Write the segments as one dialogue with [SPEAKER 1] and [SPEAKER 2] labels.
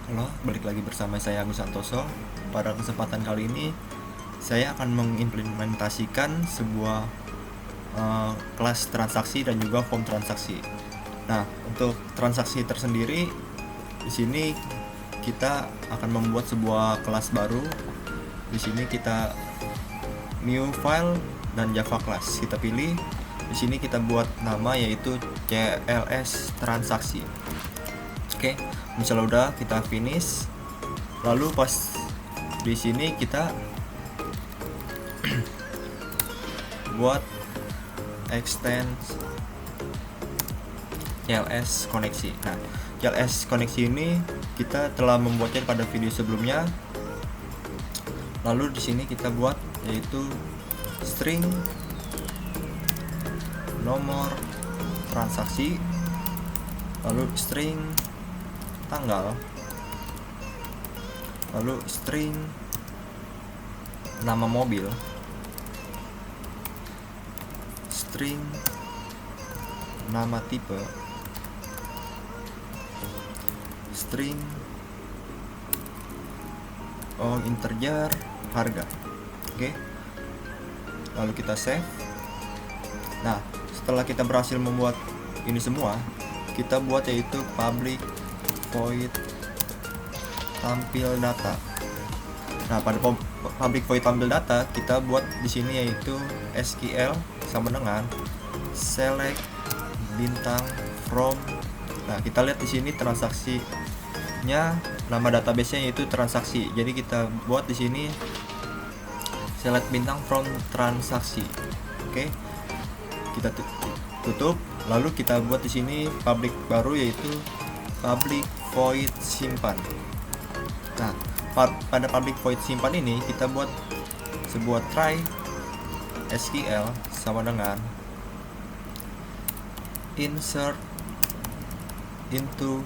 [SPEAKER 1] Halo, balik lagi bersama saya Agus Santoso. Pada kesempatan kali ini, saya akan mengimplementasikan sebuah kelas transaksi dan juga form transaksi. Nah, untuk transaksi tersendiri, di sini kita akan membuat sebuah kelas baru. Di sini kita new file dan Java class. Kita pilih. Di sini kita buat nama yaitu CLS transaksi. Oke, misalnya udah kita finish, lalu pas di sini kita buat extend CLS koneksi. Nah, CLS koneksi ini kita telah membuatnya pada video sebelumnya. Lalu di sini kita buat yaitu string nomor transaksi, lalu string tanggal, lalu string nama mobil, string nama tipe, string integer harga. Oke, lalu kita save. Nah, setelah kita berhasil membuat ini semua, kita buat yaitu public void tampil data. Nah, pada public void tampil data kita buat di sini yaitu SQL sama dengan select bintang from. Nah, kita lihat di sini transaksinya, nama database-nya yaitu transaksi. Jadi kita buat di sini select bintang from transaksi. Oke. Kita tutup, lalu kita buat di sini public baru yaitu public void simpan. Nah, pada public void simpan ini kita buat sebuah try SQL sama dengan insert into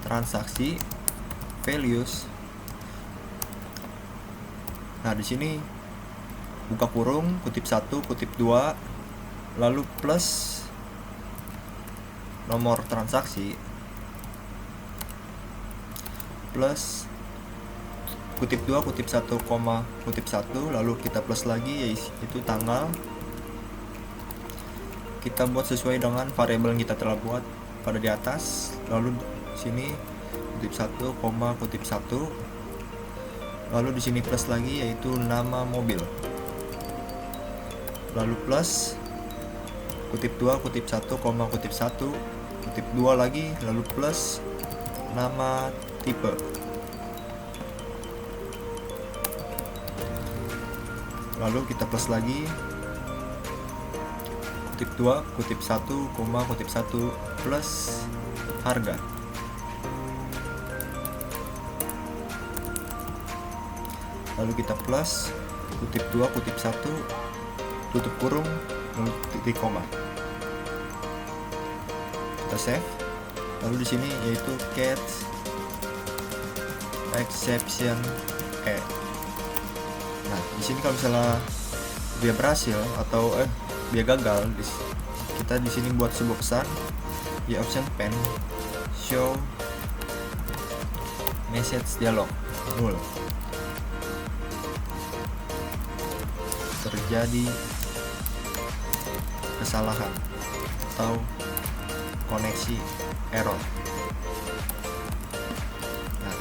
[SPEAKER 1] transaksi values. Nah, di sini buka kurung, kutip 1, kutip 2, lalu plus nomor transaksi plus kutip 2, kutip 1, kutip 1, lalu kita plus lagi yaitu tanggal. Kita buat sesuai dengan variabel yang kita telah buat pada di atas. Lalu sini kutip 1, kutip 1, lalu di sini plus lagi yaitu nama mobil, lalu plus kutip 2, kutip 1, kutip 1, kutip 2 lagi, lalu plus nama tipe, lalu kita plus lagi kutip 2, kutip 1, kutip 1, plus harga. Lalu kita plus kutip 2, kutip 1, tutup kurung, titik koma. Kita save. Lalu di sini yaitu catch exception e. Nah, di sini kalau misalnya dia berhasil atau dia gagal, kita di sini buat sebuah pesan di option pen show message dialog null. Terjadi kesalahan atau koneksi error. Nah,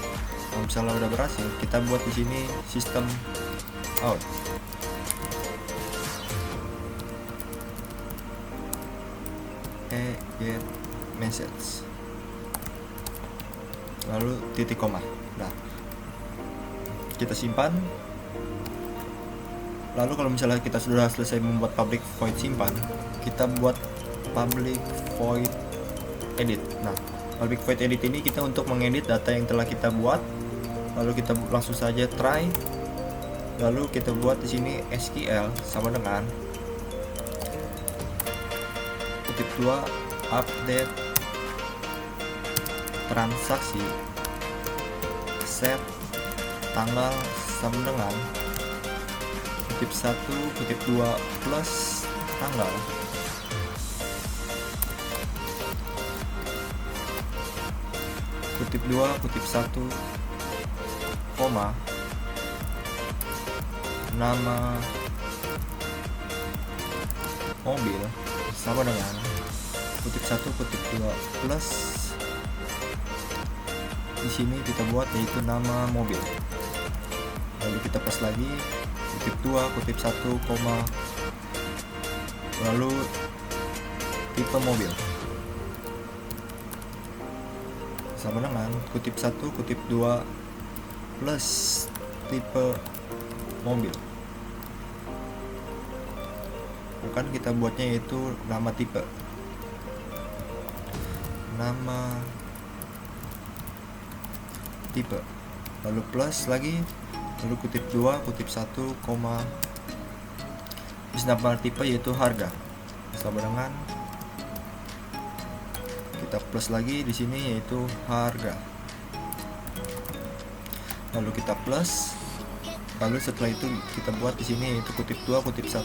[SPEAKER 1] kalau misalnya udah berhasil, kita buat di sini sistem out. Get message, lalu titik koma. Nah, kita simpan. Lalu kalau misalnya kita sudah selesai membuat public void simpan, kita buat public void edit. Nah, public void edit ini kita untuk mengedit data yang telah kita buat. Lalu kita langsung saja try. Lalu kita buat di sini SQL sama dengan kutip 2 update transaksi set tanggal sama dengan kutip 1, kutip 2 plus tanggal, kutip 2 kutip 1 koma nama mobil sama dengan kutip 1 kutip 2 plus di sini kita buat yaitu nama mobil, lalu kita plus lagi kutip 2 kutip 1 koma lalu tipe mobil sama dengan kutip 1 kutip 2 plus tipe mobil. Bukan kita buatnya yaitu nama tipe, nama tipe, lalu plus lagi, lalu kutip 2 kutip 1 koma terus nama tipe yaitu harga sama dengan kita plus lagi di sini yaitu harga, lalu kita plus, lalu setelah itu kita buat di sini yaitu kutip 2 kutip 1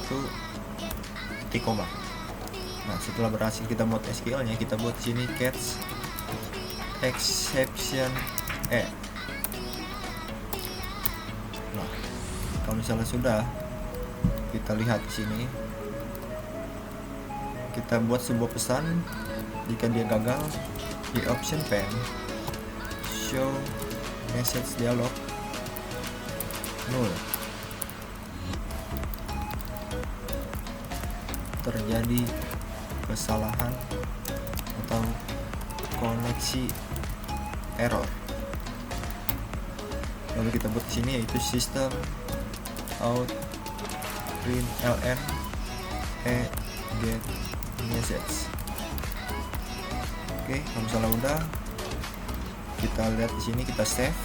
[SPEAKER 1] titik koma. Nah, setelah berhasil kita buat SQL nya, kita buat di sini catch exception Nah, kalau misalnya sudah, kita lihat di sini, kita buat sebuah pesan. Jika dia gagal, di option pane show message dialog null, terjadi kesalahan atau koneksi error. Lalu kita buat di sini yaitu system out println get message. Oke, kalau misalnya udah, kita lihat di sini, kita save.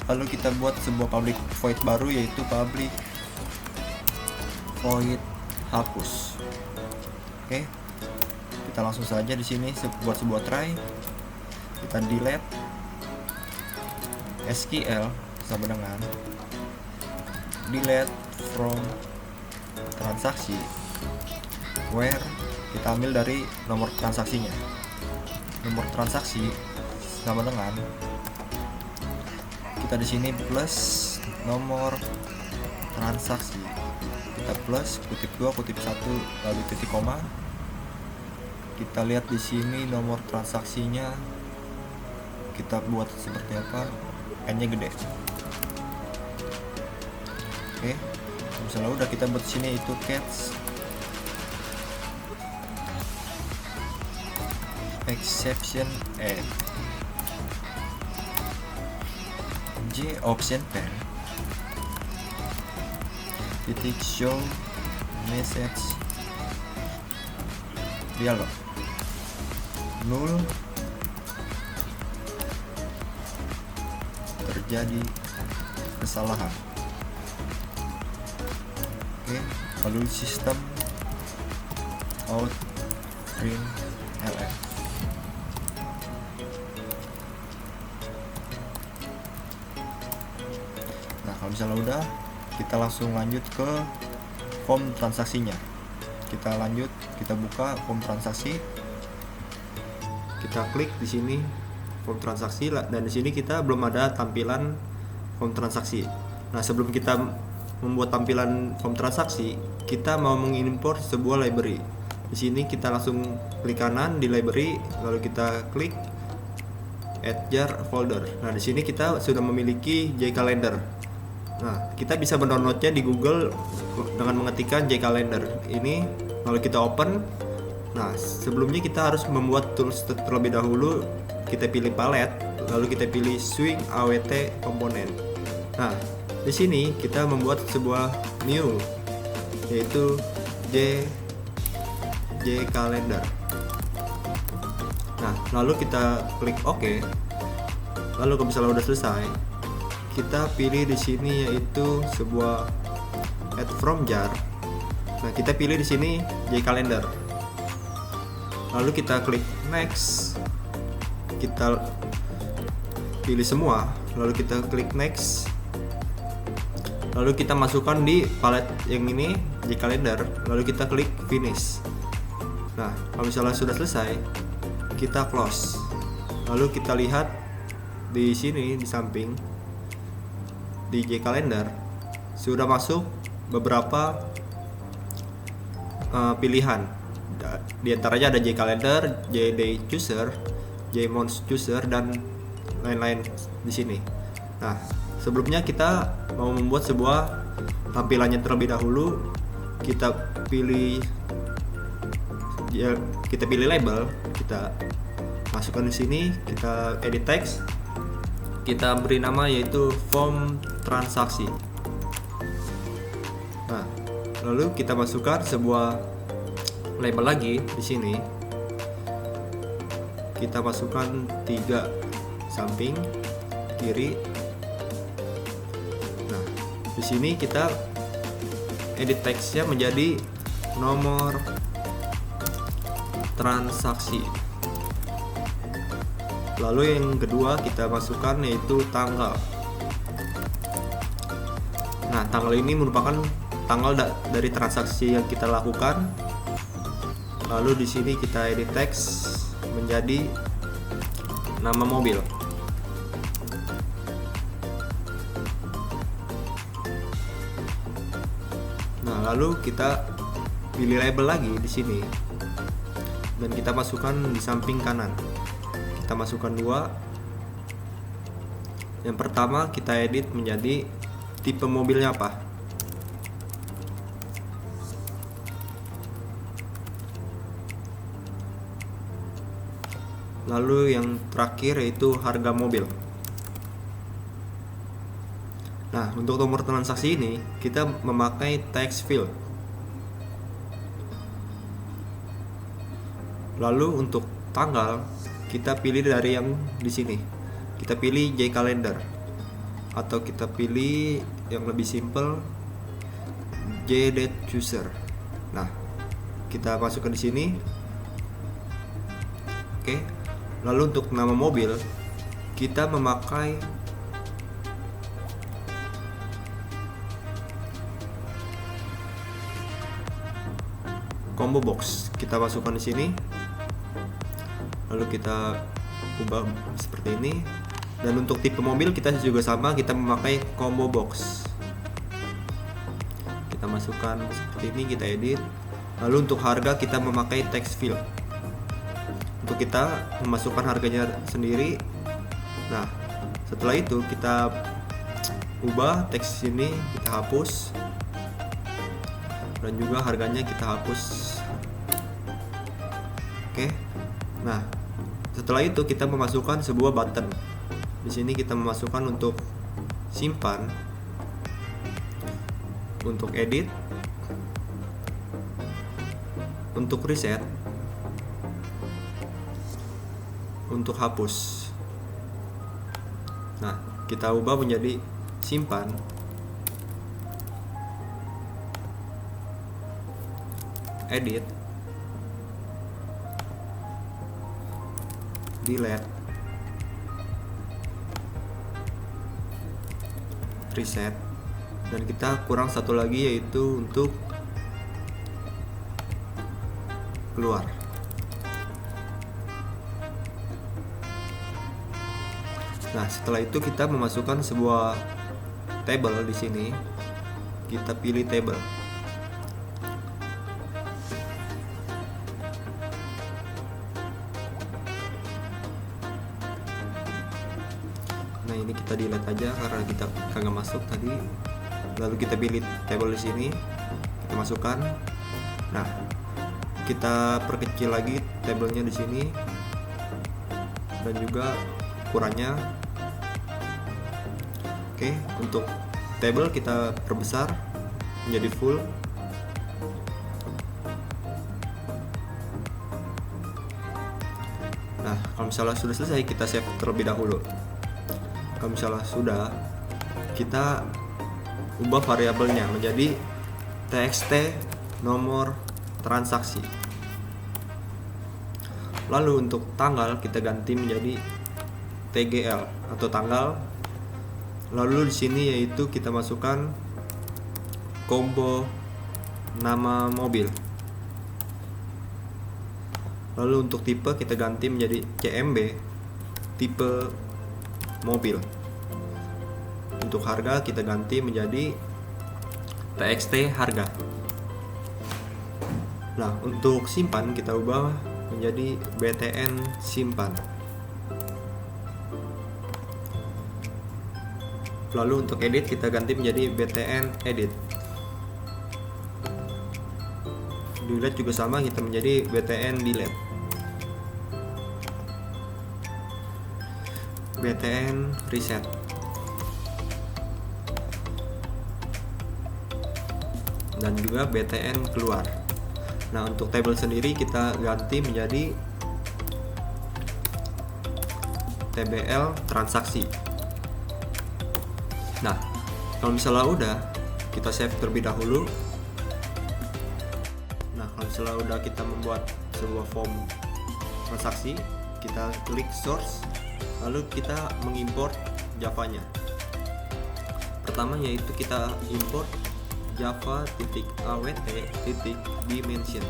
[SPEAKER 1] Lalu kita buat sebuah public void baru yaitu public void hapus. Oke, kita langsung saja di sini buat sebuah try. Kita delete SQL sama dengan delete from transaksi where kita ambil dari nomor transaksinya. Nomor transaksi sama dengan kita di sini plus nomor transaksi, kita plus kutip 2 kutip 1 lalu titik koma. Kita lihat di sini nomor transaksinya, kita buat seperti apa, n-nya gede. Oke, misalnya udah, kita buat di sini itu catch exception J option pane titik show message dialog null, terjadi kesalahan. Oke, lalu sistem out println. Nah, kalau misalnya udah, kita langsung lanjut ke form transaksinya. Kita lanjut, kita buka form transaksi. Kita klik di sini form transaksi, dan di sini kita belum ada tampilan form transaksi. Nah, sebelum kita membuat tampilan form transaksi, kita mau mengimport sebuah library. Di sini kita langsung klik kanan di library, lalu kita klik add jar folder. Nah, di sini kita sudah memiliki JCalendar. Nah, kita bisa mendownloadnya di Google dengan mengetikkan JCalendar ini, lalu kita open. Nah, sebelumnya kita harus membuat tools terlebih dahulu. Kita pilih palette, lalu kita pilih swing awt komponen. Nah, di sini kita membuat sebuah new yaitu JCalendar. Nah, lalu kita klik OK. Lalu kalau misalnya udah selesai, kita pilih di sini yaitu sebuah add from jar. Nah, kita pilih di sini JCalendar. Lalu kita klik next. Kita pilih semua, lalu kita klik next. Lalu kita masukkan di palette yang ini JCalendar, lalu kita klik finish. Nah, kalau misalnya sudah selesai, kita close. Lalu kita lihat di sini di samping di J Calendar sudah masuk beberapa pilihan. Di antaranya ada J Calendar, J Day Chooser, J Month Chooser, dan lain-lain di sini. Nah, sebelumnya kita mau membuat sebuah tampilannya terlebih dahulu. Kita pilih label, kita masukkan di sini, kita edit text, kita beri nama yaitu form transaksi. Nah, lalu kita masukkan sebuah label lagi di sini. Kita masukkan 3 samping kiri. Nah, di sini kita edit teksnya menjadi nomor transaksi. Lalu yang kedua kita masukkan yaitu tanggal. Nah, tanggal ini merupakan tanggal dari transaksi yang kita lakukan. Lalu di sini kita edit teks menjadi nama mobil. Nah, lalu kita pilih label lagi di sini dan kita masukkan di samping kanan. Kita masukkan 2. Yang pertama kita edit menjadi tipe mobilnya apa. Lalu yang terakhir yaitu harga mobil. Nah, untuk nomor transaksi ini kita memakai text field. Lalu untuk tanggal kita pilih dari yang di sini. Kita pilih J Calendar atau kita pilih yang lebih simple J Date Chooser. Nah, kita masukkan di sini. Oke. Lalu untuk nama mobil kita memakai combo box. Kita masukkan di sini. Lalu kita ubah seperti ini. Dan untuk tipe mobil kita juga sama, kita memakai combo box. Kita masukkan seperti ini, kita edit. Lalu untuk harga kita memakai text field. Untuk kita memasukkan harganya sendiri. Nah, setelah itu kita ubah teks ini, kita hapus. Dan juga harganya kita hapus. Oke. Nah, setelah itu kita memasukkan sebuah button. Di sini kita memasukkan untuk simpan, untuk edit, untuk reset, untuk hapus. Nah, kita ubah menjadi simpan, edit, delete, reset, dan kita kurang satu lagi yaitu untuk keluar. Nah, setelah itu kita memasukkan sebuah table di sini. Kita pilih table. Nah, ini kita delete aja karena kita kagak masuk tadi. Lalu kita pilih table di sini, kita masukkan. Nah, kita perkecil lagi tablenya di sini dan juga ukurannya. Oke, untuk table kita perbesar menjadi full. Nah, kalau misalnya sudah selesai kita save terlebih dahulu. Kalau misalnya sudah, kita ubah variabelnya menjadi txt nomor transaksi. Lalu untuk tanggal kita ganti menjadi tgl atau tanggal. Lalu di sini yaitu kita masukkan combo nama mobil. Lalu untuk tipe kita ganti menjadi CMB. tipe mobil. Untuk harga kita ganti menjadi txt harga. Nah, untuk simpan kita ubah menjadi btn simpan. Lalu untuk edit kita ganti menjadi btn edit. Delete juga sama, kita menjadi btn delete. btn reset. Dan juga btn keluar. Nah, untuk table sendiri kita ganti menjadi tbl transaksi. Nah, kalau misalnya udah, kita save terlebih dahulu. Nah, kalau misalnya udah kita membuat sebuah form transaksi, kita klik source, lalu kita mengimport Java-nya. Pertama yaitu kita import java.awt.dimension.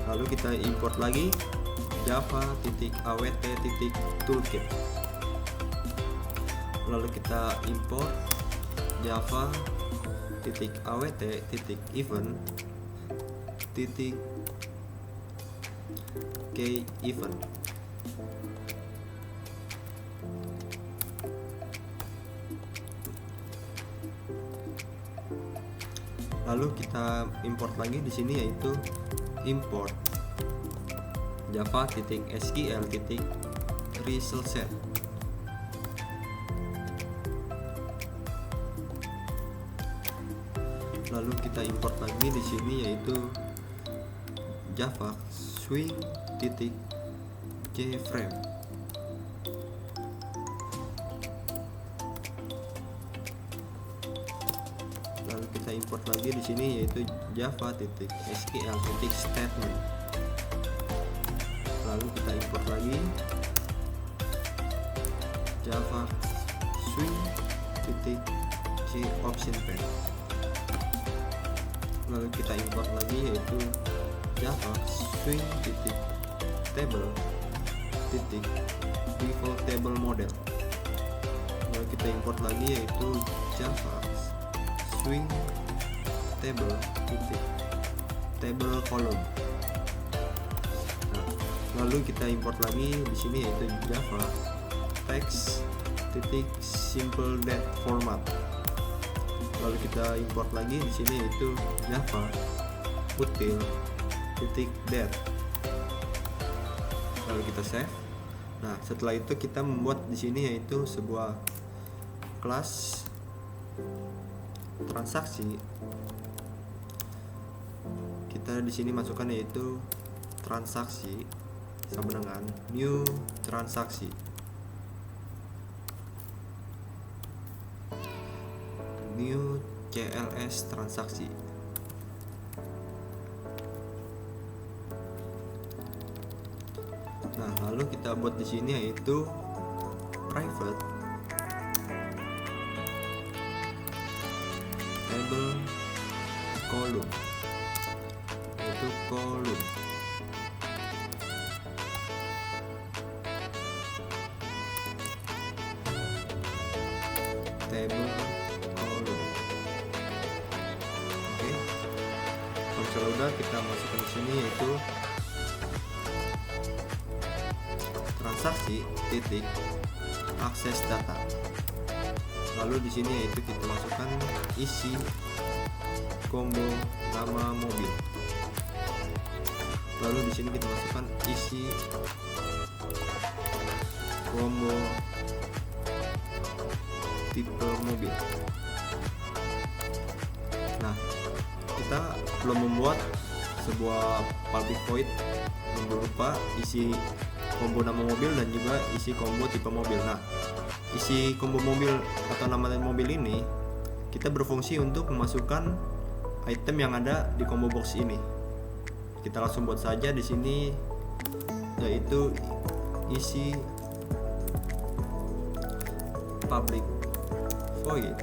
[SPEAKER 1] Lalu kita import lagi java.awt.toolkit. Lalu kita import java.awt.event.keyEvent. Lalu kita import lagi di sini yaitu import java.sql.resultSet. Lalu kita import lagi di sini yaitu java swing.jframe. Lalu kita import lagi di sini yaitu java.sql.statement. Lalu kita import lagi java swing.jOptionPath. Lalu kita import lagi yaitu java swing.table.defaultTableModel. Lalu kita import lagi yaitu java swing.table.tableColumn. Nah, lalu kita import lagi di sini yaitu java text.simpleDate-format. Lalu kita import lagi di sini yaitu java util.date. Lalu kita save. Nah, setelah itu kita membuat di sini yaitu sebuah kelas transaksi. Kita di sini masukkan yaitu transaksi sama dengan new transaksi. New CLS transaksi. Nah, lalu kita buat di sini yaitu private table column, yaitu column. Table column. Oke. Kalau sudah udah, kita masukkan di sini yaitu transaksi titik akses data. Lalu di sini yaitu kita masukkan isi combo nama mobil. Lalu di sini kita masukkan isi combo tipe mobil. Nah, kita belum membuat sebuah public void yang berupa isi combo nama mobil dan juga isi combo tipe mobil. Nah, isi combo mobil atau nama mobil ini kita berfungsi untuk memasukkan item yang ada di combo box ini. Kita langsung buat saja di sini yaitu isi public void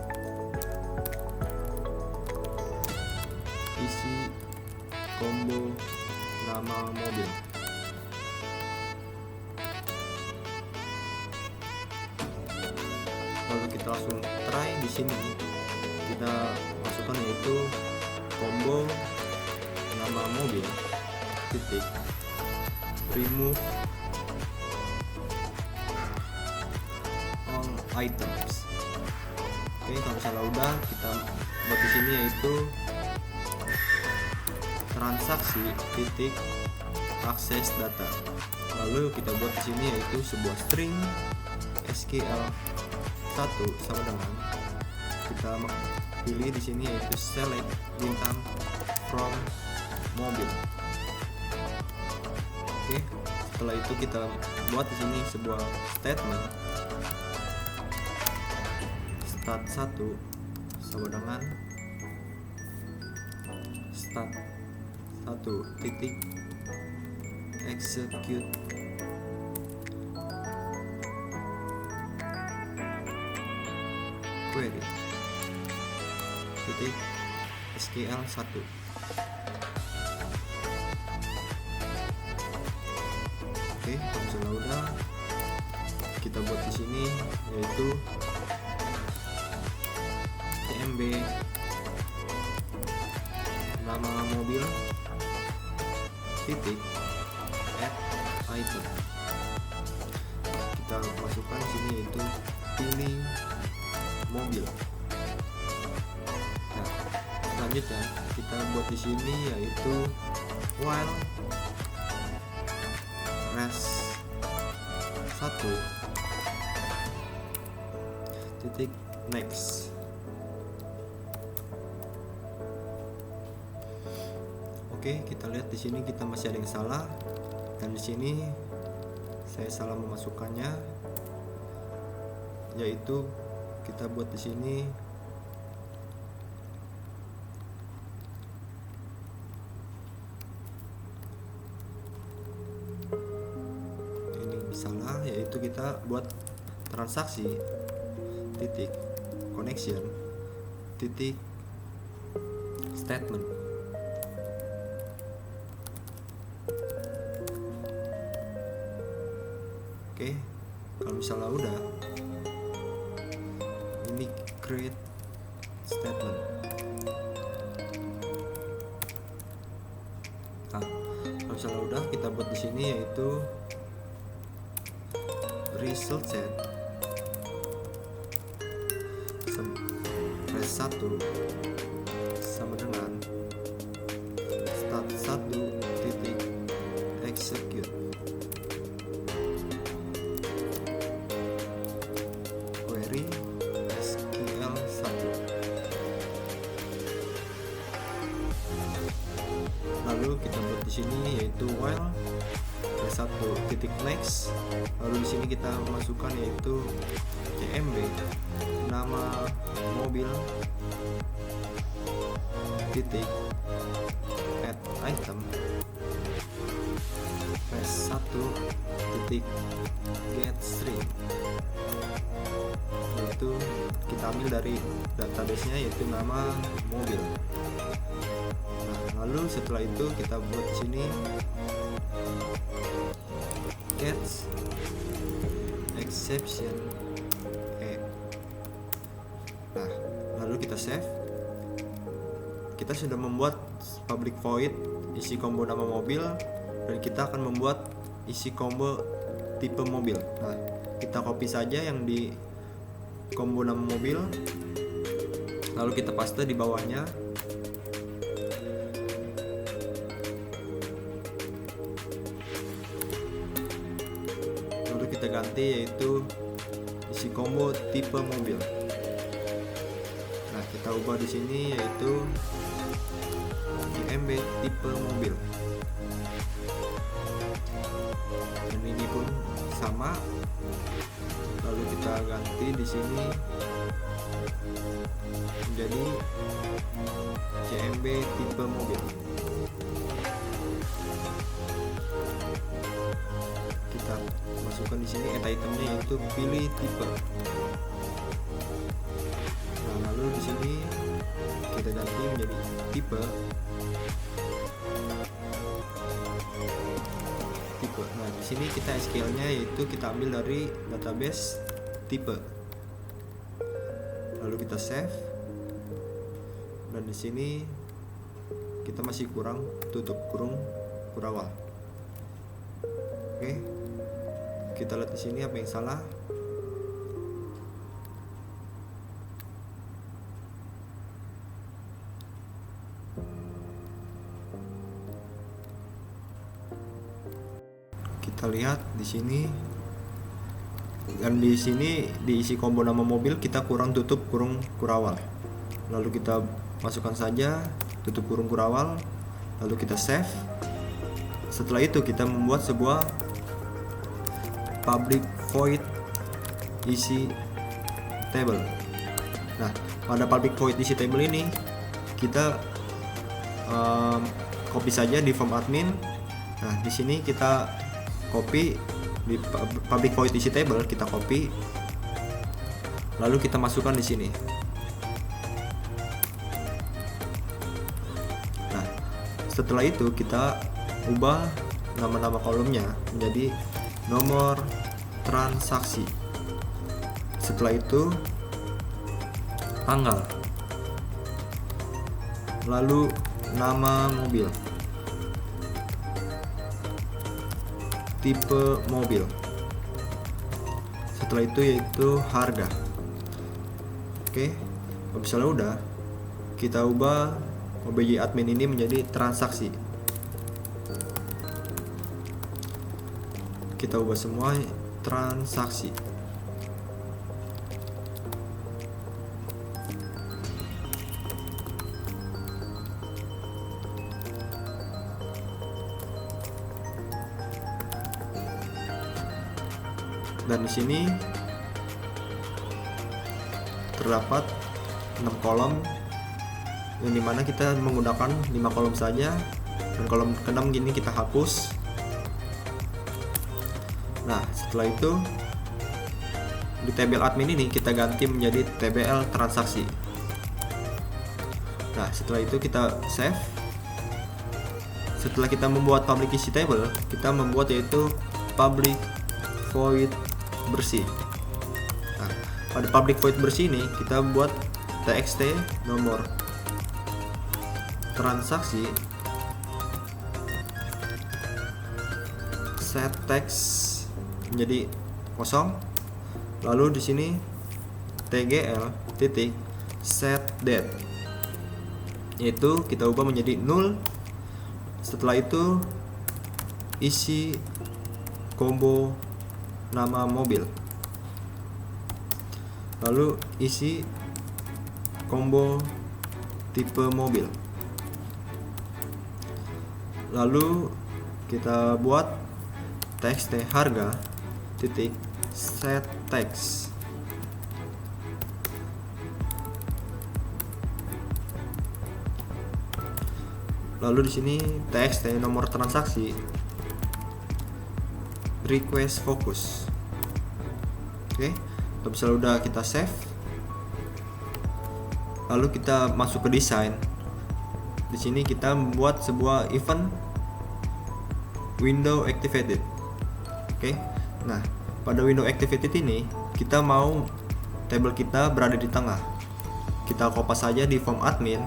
[SPEAKER 1] isi combo nama mobil. kalau kita langsung try di sini, kita masukkan yaitu combo nama mobil titik remove all items. Oke, kalau misalnya udah, kita buat di sini yaitu transaksi titik akses data. Lalu kita buat di sini yaitu sebuah string SQL1 sama dengan kita pilih di sini yaitu select bintang from mobil. Oke, setelah itu kita buat di sini sebuah statement start 1 sama dengan start 1 titik execute query titik SQL1. Oke, kalau misalnya udah, kita buat di sini yaitu cmb nama mobil titik add item. Kita masukkan di sini yaitu pilih mobil. Nah, selanjutnya kita buat di sini yaitu while res 1 titik next. Oke, kita lihat di sini kita masih ada yang salah, dan di sini saya salah memasukkannya, yaitu kita buat di sini ini salah, yaitu kita buat transaksi titik connection titik statement. Oke, kalau misalnya udah, ini create statement. Nah, kalau misalnya udah, kita buat di sini yaitu result set res 1 sama dengan start 1 titik execute query SQL1. Lalu kita buat di sini yaitu while res 1 titik next. Lalu di sini kita masukkan yaitu cmb nama mobil titik add item res 1 titik get string, yaitu kita ambil dari database-nya yaitu nama mobil. Nah, lalu setelah itu kita buat sini get exception. Nah, lalu kita save. Kita sudah membuat public void isi combo nama mobil, dan kita akan membuat isi combo tipe mobil. Nah, kita copy saja yang di combo nama mobil, lalu kita paste di bawahnya. Lalu kita ganti yaitu isi combo tipe mobil. Nah, kita ubah di sini yaitu cmb tipe mobil. Dan ini pun sama. Lalu kita ganti di sini menjadi cmb tipe mobil. Kita masukkan di sini add itemnya yaitu pilih tipe. Nah, lalu di sini kita ganti menjadi tipe. Nah, di sini kita SQL-nya yaitu kita ambil dari database tipe. lalu kita save, dan di sini kita masih kurang, tutup kurung kurawal. Oke, kita lihat di sini apa yang salah. Kita lihat di sini, dan di sini diisi combo nama mobil kita kurang tutup kurung kurawal. Lalu kita masukkan saja tutup kurung kurawal, lalu kita save. Setelah itu kita membuat sebuah public void isi table. Nah, pada public void isi table ini kita copy saja di form admin. Nah, di sini kita copy di public void isi table, kita copy, lalu kita masukkan di sini. Nah, setelah itu kita ubah nama-nama kolomnya menjadi nomor transaksi. Setelah itu tanggal, lalu nama mobil, tipe mobil. Setelah itu yaitu harga. Oke, kalau misalnya udah, kita ubah OBJ admin ini menjadi transaksi. Kita ubah semua transaksi. Dan di sini terdapat 6 kolom, yang dimana kita menggunakan 5 kolom saja, dan kolom ke-6 gini kita hapus. Nah, setelah itu di tabel admin ini kita ganti menjadi tbl transaksi. Nah, setelah itu kita save. Setelah kita membuat public isi table, kita membuat yaitu public void bersih. Nah, pada public void bersih ini kita buat txt nomor transaksi set text menjadi kosong, lalu di sini tgl titik set date, yaitu kita ubah menjadi null. Setelah itu isi combo nama mobil, lalu isi combo tipe mobil, lalu kita buat txt harga titik set text, lalu di sini txt nomor transaksi request focus. Oke, kalau misalnya udah kita save, lalu kita masuk ke desain. Di sini kita membuat sebuah event window activated. Oke, nah pada window activated ini kita mau table kita berada di tengah. Kita kopas saja di form admin,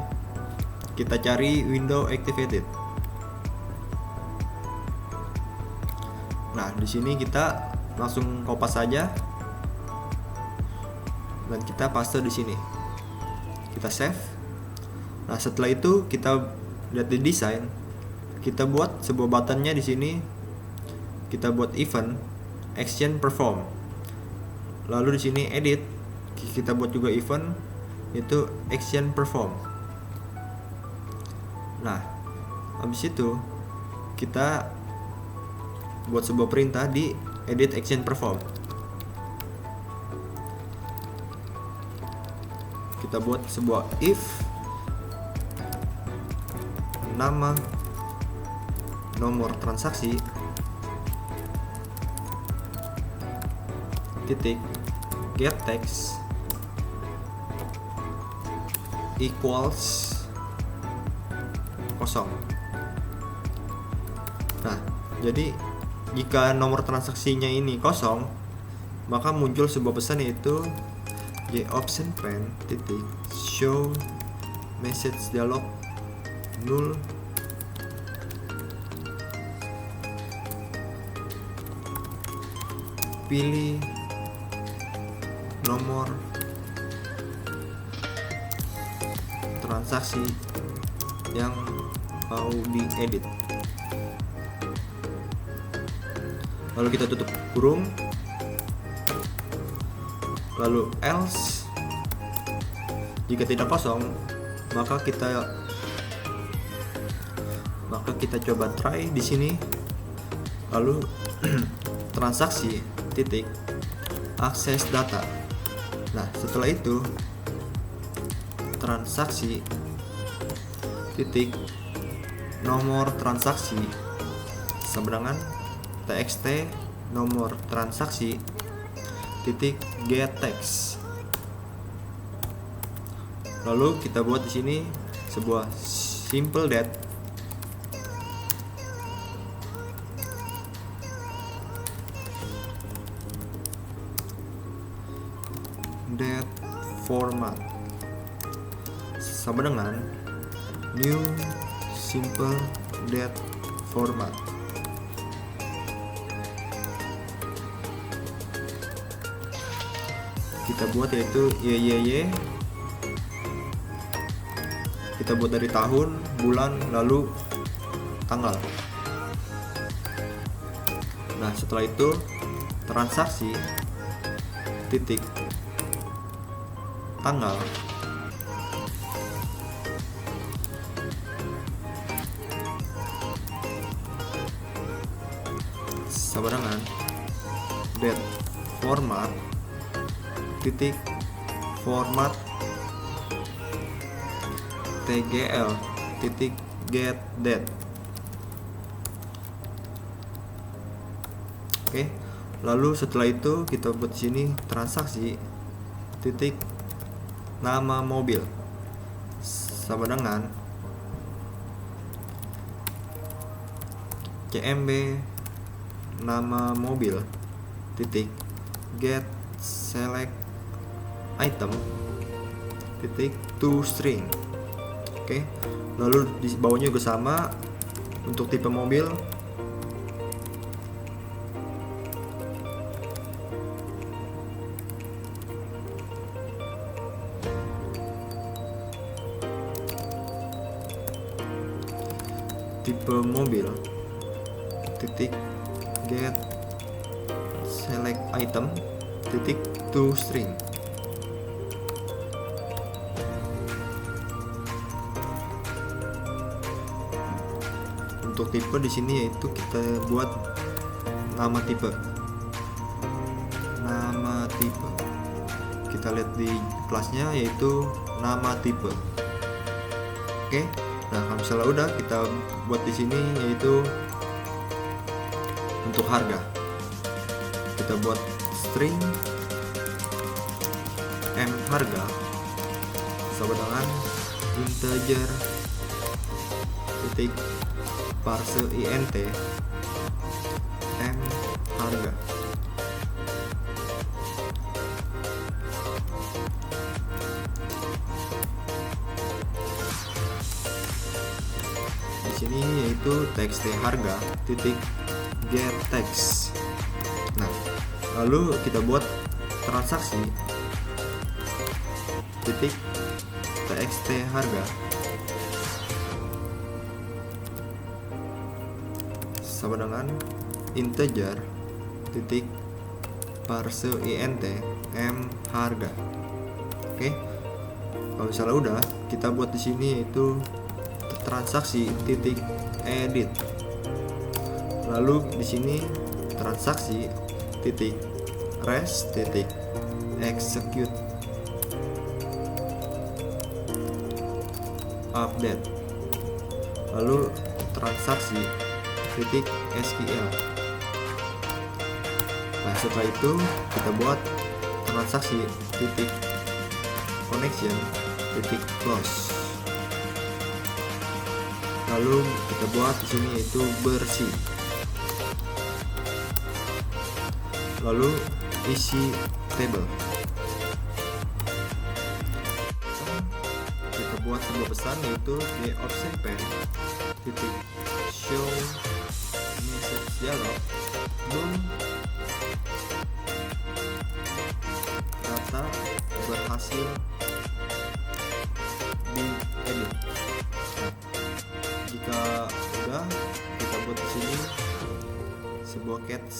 [SPEAKER 1] kita cari window activated. Nah, di sini kita langsung kopas saja dan kita paste di sini. Kita save. Nah, setelah itu kita lihat di desain, kita buat sebuah buttonnya di sini. Kita buat event action perform. Lalu di sini edit, kita buat juga event itu action perform. Nah, habis itu kita buat sebuah perintah di edit action perform. Kita buat sebuah if nama nomor transaksi titik get text equals kosong. Nah, jadi jika nomor transaksinya ini kosong, maka muncul sebuah pesan yaitu J option pane titik show message dialog null. Pilih nomor transaksi yang mau diedit. Lalu kita tutup kurung. Lalu else, jika tidak kosong, maka kita coba try di sini. Lalu transaksi titik akses data. Nah, setelah itu transaksi titik nomor transaksi sama dengan txt nomor transaksi titik get text. Lalu kita buat di sini sebuah simple date format sama dengan new simple date format. Kita buat yaitu YYY. Kita buat dari tahun, bulan, lalu tanggal. Nah, setelah itu transaksi titik tanggal sama dengan date format titik format tgl titik get date. Oke, lalu setelah itu kita buat sini transaksi titik nama mobil sama dengan cmb nama mobil titik get select item titik to string. Oke, lalu di bawahnya juga sama untuk tipe mobil. Tipe mobil titik get select item titik to string. Untuk tipe di sini yaitu kita buat nama tipe. Kita lihat di kelasnya yaitu nama tipe. Oke. Nah, kalau misalnya udah, kita buat di sini yaitu untuk harga. Kita buat string m harga sama dengan integer titik parse int m harga. Sini yaitu txt harga titik get text. Nah, lalu kita buat transaksi titik txt harga sama dengan integer titik parse int m harga. Oke, kalau misalnya udah, kita buat di sini yaitu transaksi titik edit. Lalu di sini transaksi titik rest titik execute update. Lalu transaksi titik sql. Nah, setelah itu kita buat transaksi titik connection titik close. Lalu kita buat di sini yaitu bersih. Lalu isi table. membuat sebuah pesan, yaitu the option pen titik show message dialog belum data berhasil diedit. Nah, jika udah, kita buat di sini sebuah catch.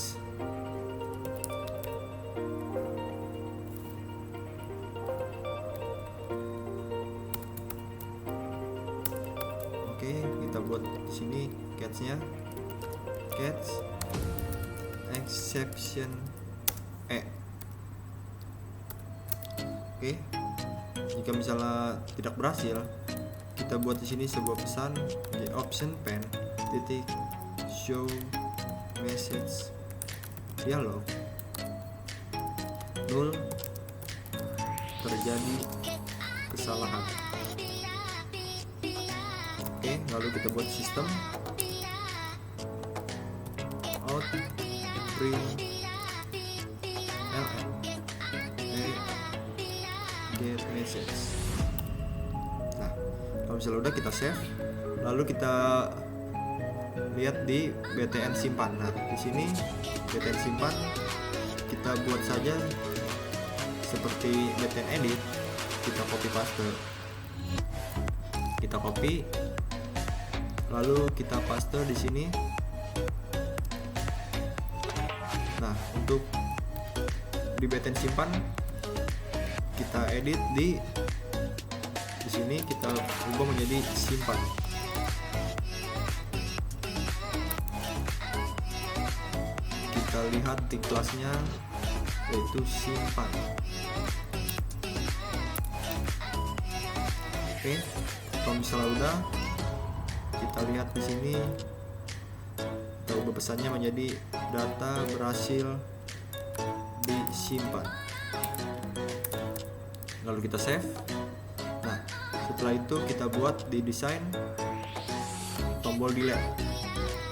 [SPEAKER 1] Oke, kita buat di sini catch-nya, catch exception Oke, jika misalnya tidak berhasil, kita buat di sini sebuah pesan di option pen titik show message dialog null terjadi kesalahan. Oke, lalu kita buat sistem out print get message. Nah, kalau misalnya udah, kita save, lalu kita lihat di btn simpan. Nah, di sini btn simpan kita buat saja seperti btn edit, kita copy paste, kita copy, lalu kita paste di sini. Nah, untuk di btn simpan kita edit di sini, kita ubah menjadi simpan. Kita lihat di kelasnya, yaitu simpan. Oke, kalau misalnya udah, kita lihat di sini, kita ubah pesannya menjadi data berhasil disimpan. Lalu kita save. Nah, setelah itu kita buat di desain tombol delete.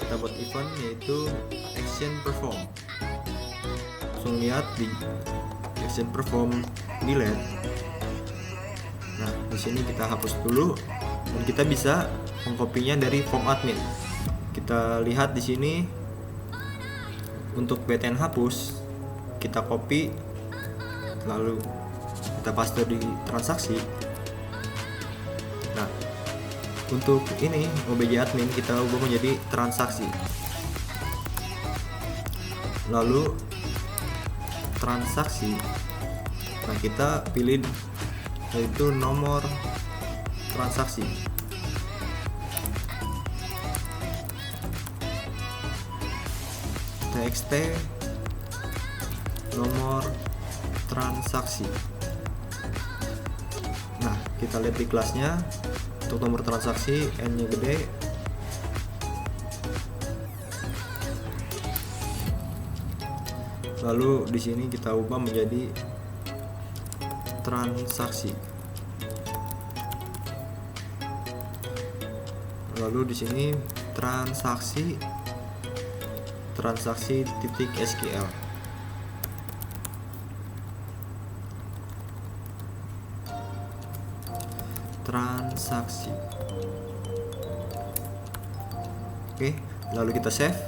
[SPEAKER 1] Kita buat event, yaitu action perform. Langsung lihat di action perform delete. Nah, di sini kita hapus dulu, dan kita bisa mengkopinya dari form admin. Kita lihat di sini untuk btn hapus, kita copy, lalu kita paste di transaksi. Nah, untuk ini obj admin kita ubah menjadi transaksi. Lalu transaksi, nah kita pilih yaitu nomor transaksi. txt nomor transaksi. Nah, kita lihat di kelasnya, untuk nomor transaksi n-nya gede, lalu di sini kita ubah menjadi transaksi. Lalu di sini transaksi titik SQL. Transaksi. Oke, lalu kita save.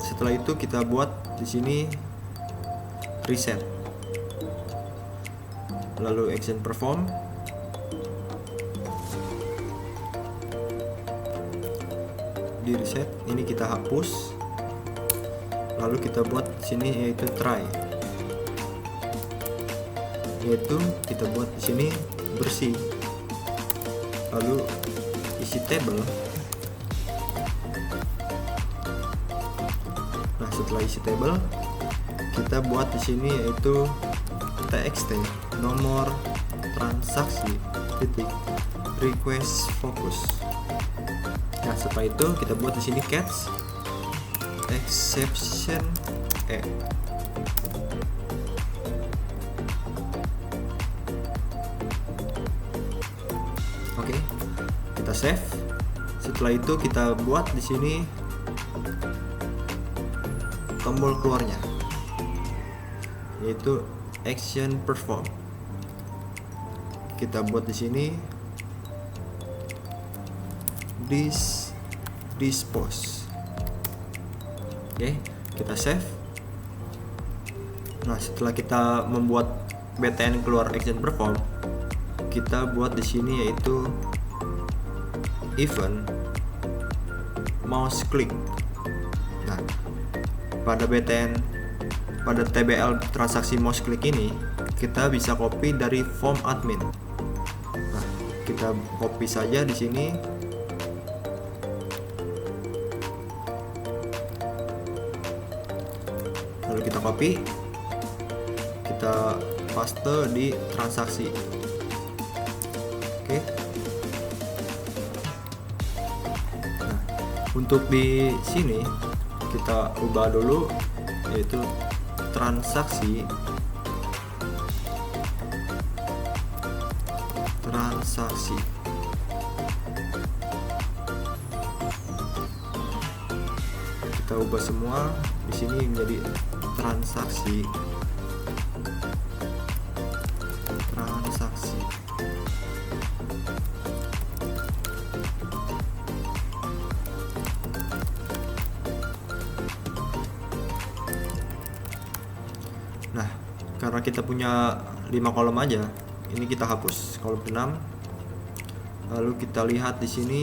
[SPEAKER 1] Setelah itu kita buat di sini reset. Lalu action perform. Di reset ini kita hapus. Lalu kita buat di sini yaitu try. Yaitu kita buat di sini bersih. Lalu isi table. Nah, setelah isi table, kita buat di sini yaitu txt nomor transaksi titik request focus. Nah, setelah itu kita buat di sini catch exception Oke, kita save. Setelah itu kita buat di sini tombol keluarnya, yaitu action perform. Kita buat di sini dispose. Oke, kita save. Nah, setelah kita membuat btn keluar action perform, kita buat di sini yaitu event mouse click. Nah, pada TBL transaksi mouse click ini kita bisa copy dari form admin. Nah, kita copy saja di sini. Lalu kita copy, kita paste di transaksi. Oke. Nah, untuk di sini kita ubah dulu yaitu transaksi kita ubah semua di sini menjadi transaksi. Nah, karena kita punya 5 kolom aja, ini kita hapus kolom 6. Lalu kita lihat di sini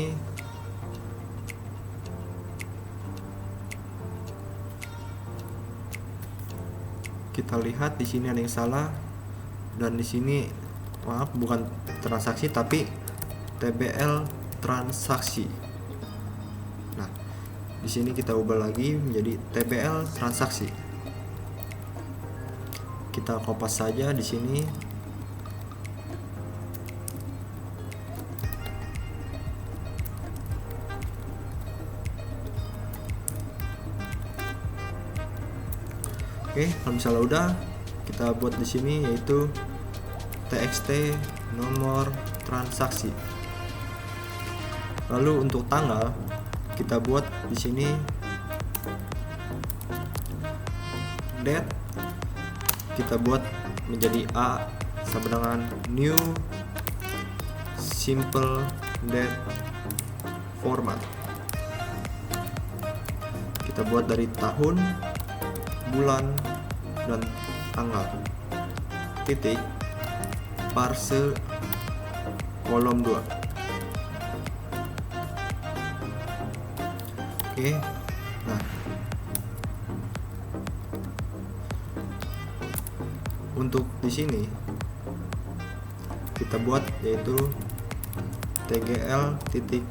[SPEAKER 1] ada yang salah, dan di sini maaf, bukan transaksi tapi TBL transaksi. Nah, di sini kita ubah lagi menjadi TBL transaksi. Kita kopas saja di sini. Oke, kalau misalnya udah, kita buat di sini yaitu txt nomor transaksi. Lalu untuk tanggal kita buat di sini date, kita buat menjadi A sama dengan new simple date format. Kita buat dari tahun, bulan, dan tanggal. Titik parse kolom 2. Oke. Nah, untuk di sini kita buat yaitu tgl titik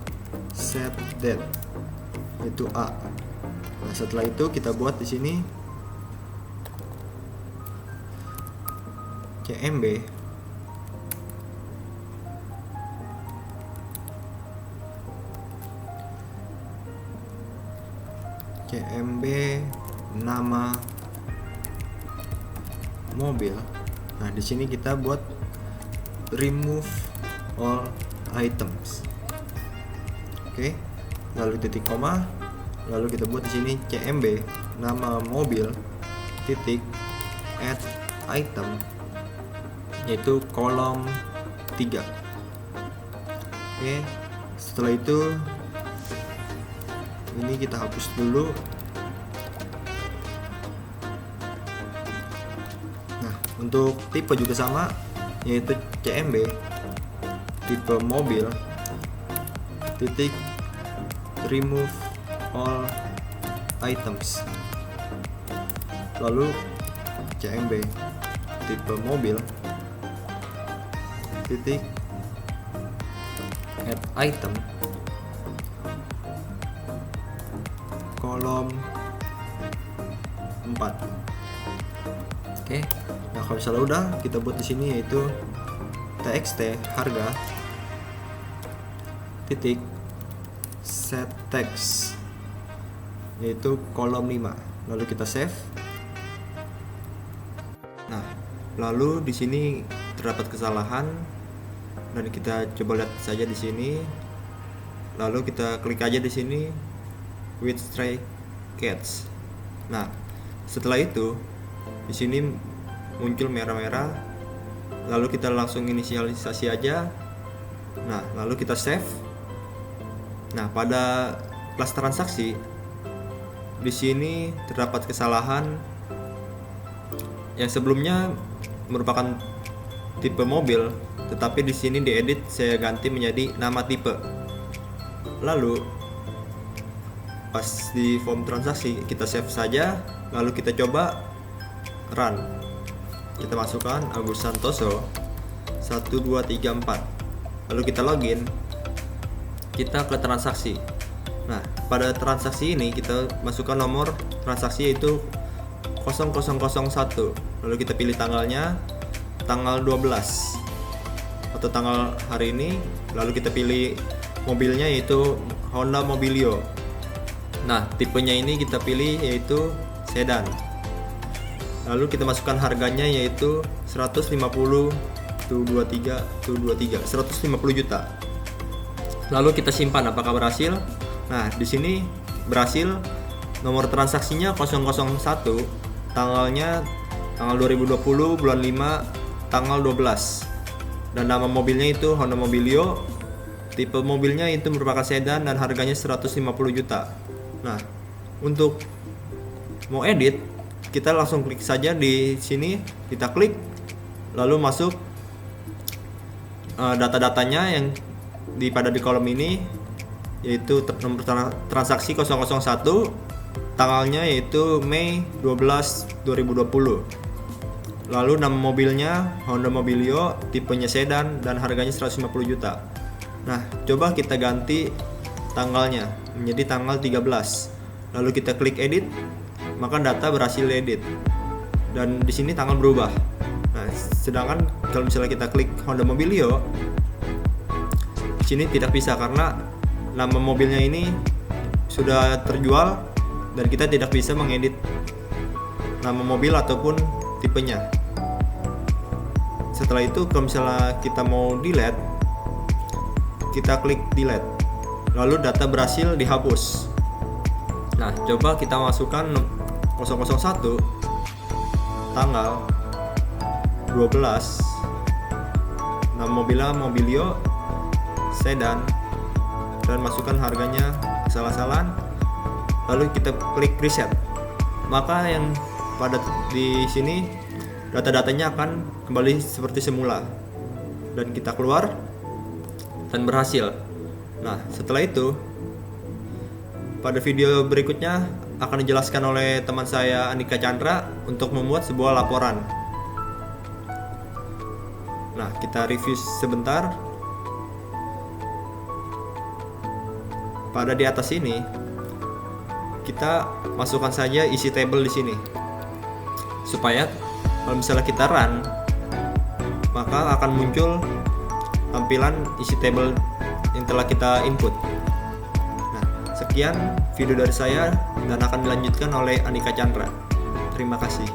[SPEAKER 1] set date yaitu A. Nah, setelah itu kita buat di sini cmb nama mobil. Nah, di sini kita buat remove all items. Oke. Lalu titik koma, lalu kita buat di sini cmb nama mobil titik add item yaitu kolom 3. Oke, setelah itu ini kita hapus dulu. Nah, untuk tipe juga sama yaitu cmb tipe mobil titik remove all items, lalu cmb tipe mobil titik add item kolom 4. Oke. Nah, kalau misalnya udah, kita buat di sini yaitu txt harga titik set text yaitu kolom 5. Lalu kita save. Nah, lalu di sini terdapat kesalahan dan kita coba lihat saja di sini. Lalu kita klik aja di sini with stray cats. Nah, setelah itu di sini muncul merah-merah. Lalu kita langsung inisialisasi aja. Nah, lalu kita save. Nah, pada kelas transaksi di sini terdapat kesalahan yang sebelumnya merupakan tipe mobil, tetapi di sini diedit saya ganti menjadi nama tipe. Lalu pas di form transaksi kita save saja, lalu kita coba run. Kita masukkan Agus Santoso 1234. Lalu kita login. Kita ke transaksi. Nah, pada transaksi ini kita masukkan nomor transaksi yaitu 0001. Lalu kita pilih tanggalnya tanggal 12 atau tanggal hari ini. Lalu kita pilih mobilnya yaitu Honda Mobilio. Nah, tipenya ini kita pilih yaitu sedan. Lalu kita masukkan harganya yaitu 150 juta. Lalu kita simpan apakah berhasil. Nah, di sini berhasil. Nomor transaksinya 001, tanggalnya tanggal 2020 bulan 5 tanggal 12. Dan nama mobilnya itu Honda Mobilio. Tipe mobilnya itu merupakan sedan dan harganya 150 juta. Nah, untuk mau edit, kita langsung klik saja di sini, kita klik lalu masuk data-datanya yang pada di kolom ini, yaitu nomor transaksi 001, tanggalnya yaitu Mei 12 2020. Lalu nama mobilnya Honda Mobilio, tipenya sedan dan harganya 150 juta. Nah, coba kita ganti tanggalnya menjadi tanggal 13. Lalu kita klik edit, maka data berhasil edit. Dan di sini tanggal berubah. Nah, sedangkan kalau misalnya kita klik Honda Mobilio, di sini tidak bisa karena nama mobilnya ini sudah terjual dan kita tidak bisa mengedit nama mobil ataupun tipenya. Setelah itu kalau misalnya kita mau delete, kita klik delete. Lalu data berhasil dihapus. Nah, coba kita masukkan 001 tanggal 12, nama mobilnya Mobilio sedan, dan masukkan harganya salah-salahan. Lalu kita klik reset. Maka yang pada di sini data-datanya akan kembali seperti semula. Dan kita keluar dan berhasil. Nah, setelah itu pada video berikutnya akan dijelaskan oleh teman saya Andika Chandra untuk membuat sebuah laporan. Nah, kita review sebentar. Pada di atas ini kita masukkan saja isi table di sini. Supaya kalau misalnya kita run, maka akan muncul tampilan isi table yang telah kita input. Nah, sekian video dari saya dan akan dilanjutkan oleh Andika Chandra. Terima kasih.